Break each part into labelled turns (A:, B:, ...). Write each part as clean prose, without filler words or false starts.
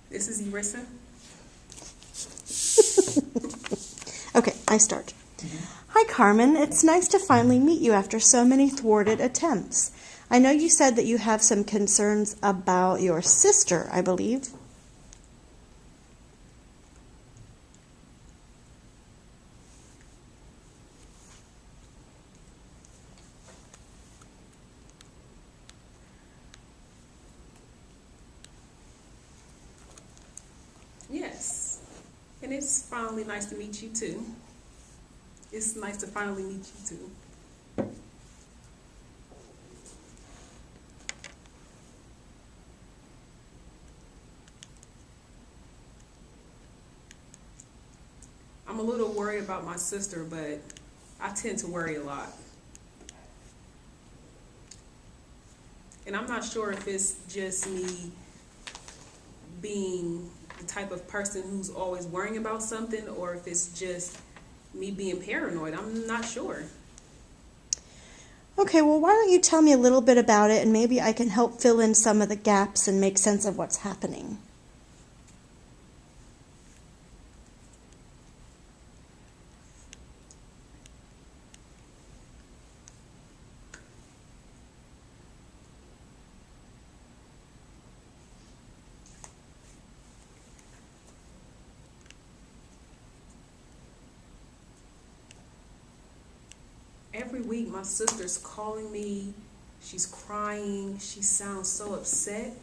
A: This is Erissa.
B: Okay, I start. Hi, Carmen. It's nice to finally meet you after so many thwarted attempts. I know you said that you have some concerns about your sister, I believe.
A: Yes. And it's finally nice to meet you too. It's nice to finally meet you too. I'm a little worried about my sister, but I tend to worry a lot. And I'm not sure if it's just me being the type of person who's always worrying about something or if it's just me being paranoid. I'm not sure.
B: Okay, well, why don't you tell me a little bit about it and maybe I can help fill in some of the gaps and make sense of what's happening.
A: Every week my sister's calling me, she's crying, she sounds so upset.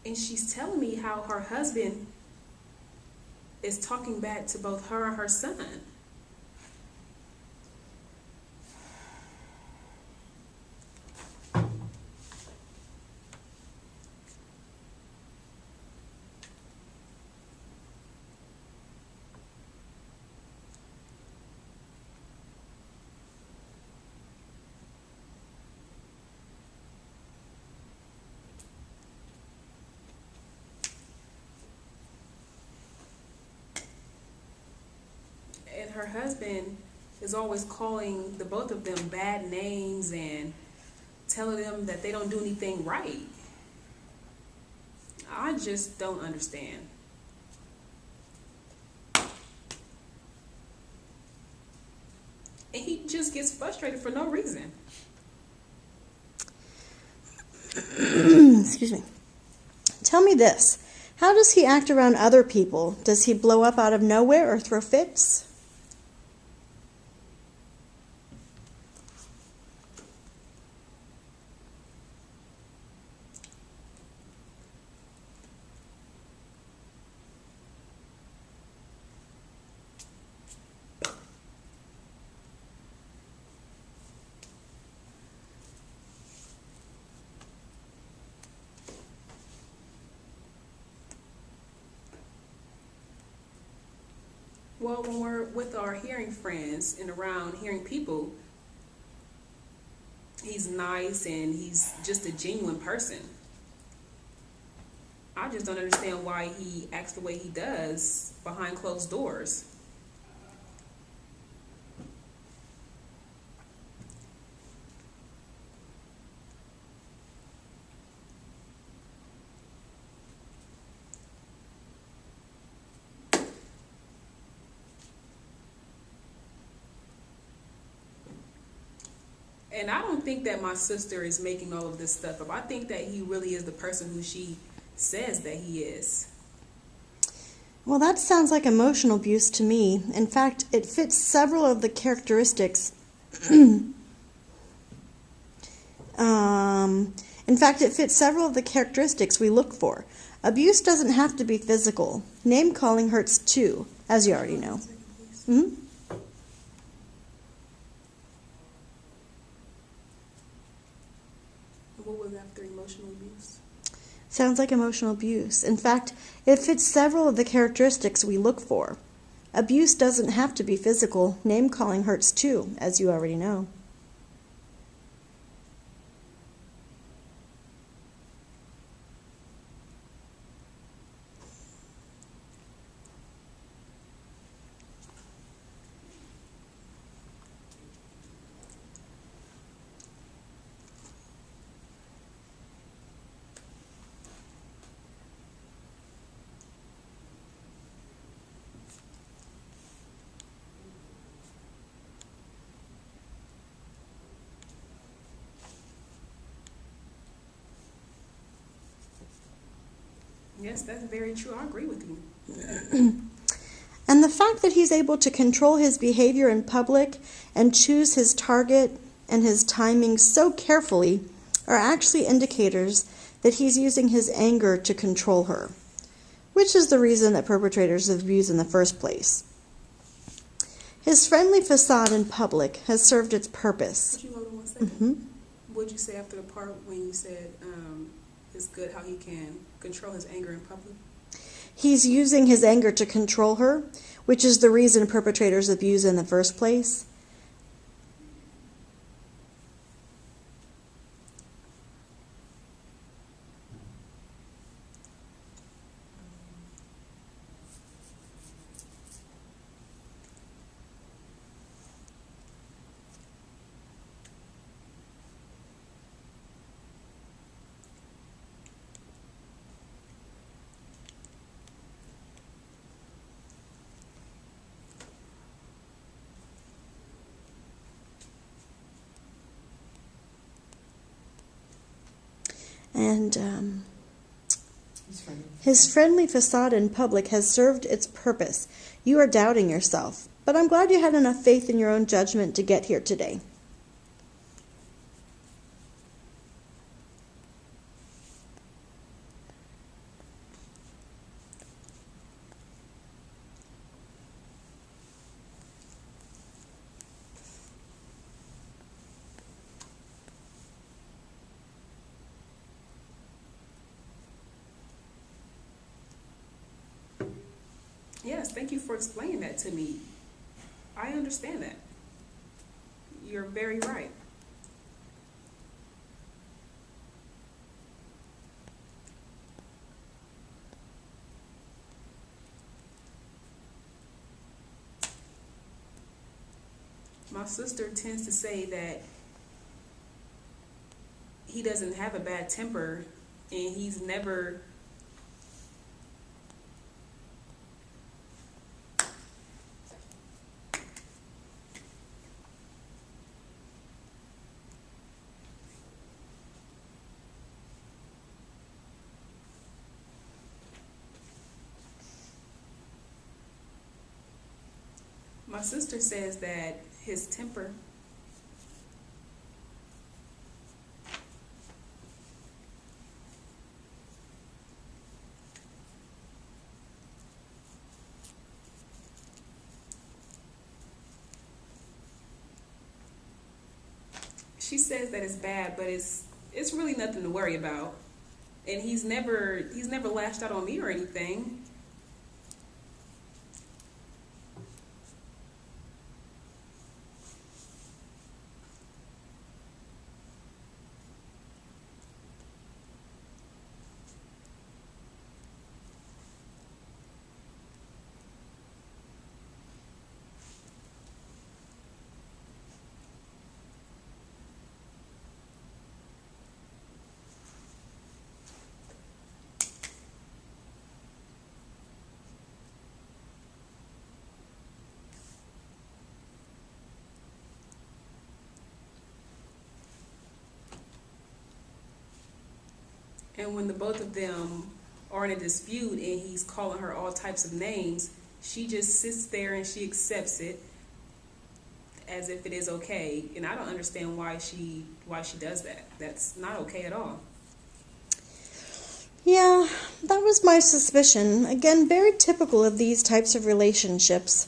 A: And she's telling me how her husband is talking back to both her and her son. And her husband is always calling the both of them bad names and telling them that they don't do anything right. I just don't understand. And he just gets frustrated for no reason.
B: Excuse me. Tell me this. How does he act around other people? Does he blow up out of nowhere or throw fits?
A: Well, when we're with our hearing friends and around hearing people, he's nice and he's just a genuine person. I just don't understand why he acts the way he does behind closed doors. And I don't think that my sister is making all of this stuff up. I think that he really is the person who she says that he is.
B: Well, that sounds like emotional abuse to me. In fact, it fits several of the characteristics. It fits several of the characteristics we look for. Abuse doesn't have to be physical. Name calling hurts too, as you already know. Hmm?
A: What was after emotional abuse?
B: Sounds like emotional abuse. In fact, it fits several of the characteristics we look for. Abuse doesn't have to be physical. Name calling hurts too, as you already know.
A: Yes, that's very true. I agree with you.
B: And the fact that he's able to control his behavior in public and choose his target and his timing so carefully are actually indicators that he's using his anger to control her, which is the reason that perpetrators of abuse in the first place. His friendly facade in public has served its purpose.
A: Could you hold on 1 second?
B: Mm-hmm.
A: What'd you say after the part when you said it's good how he can control his anger in public?
B: He's using his anger to control her, which is the reason perpetrators abuse in the first place. And his friendly facade in public has served its purpose. You are doubting yourself, but I'm glad you had enough faith in your own judgment to get here today.
A: Yes, thank you for explaining that to me. I understand that. You're very right. My sister tends to say that he doesn't have a bad temper and he's never My sister says that his temper she says that it's bad, but it's really nothing to worry about. And he's never lashed out on me or anything. And when the both of them are in a dispute and he's calling her all types of names, she just sits there and she accepts it as if it is okay. And I don't understand why she does that. That's not okay at all.
B: Yeah, that was my suspicion. Again, very typical of these types of relationships.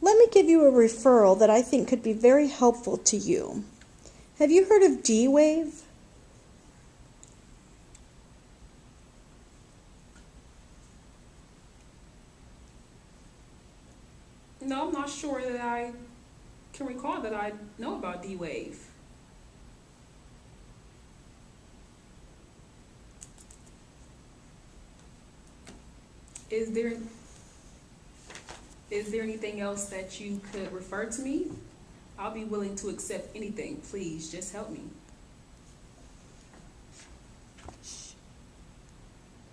B: Let me give you a referral that I think could be very helpful to you. Have you heard of D-Wave?
A: No, I'm not sure that I can recall that I know about D-Wave. Is there anything else that you could refer to me? I'll be willing to accept anything. Please, just help me.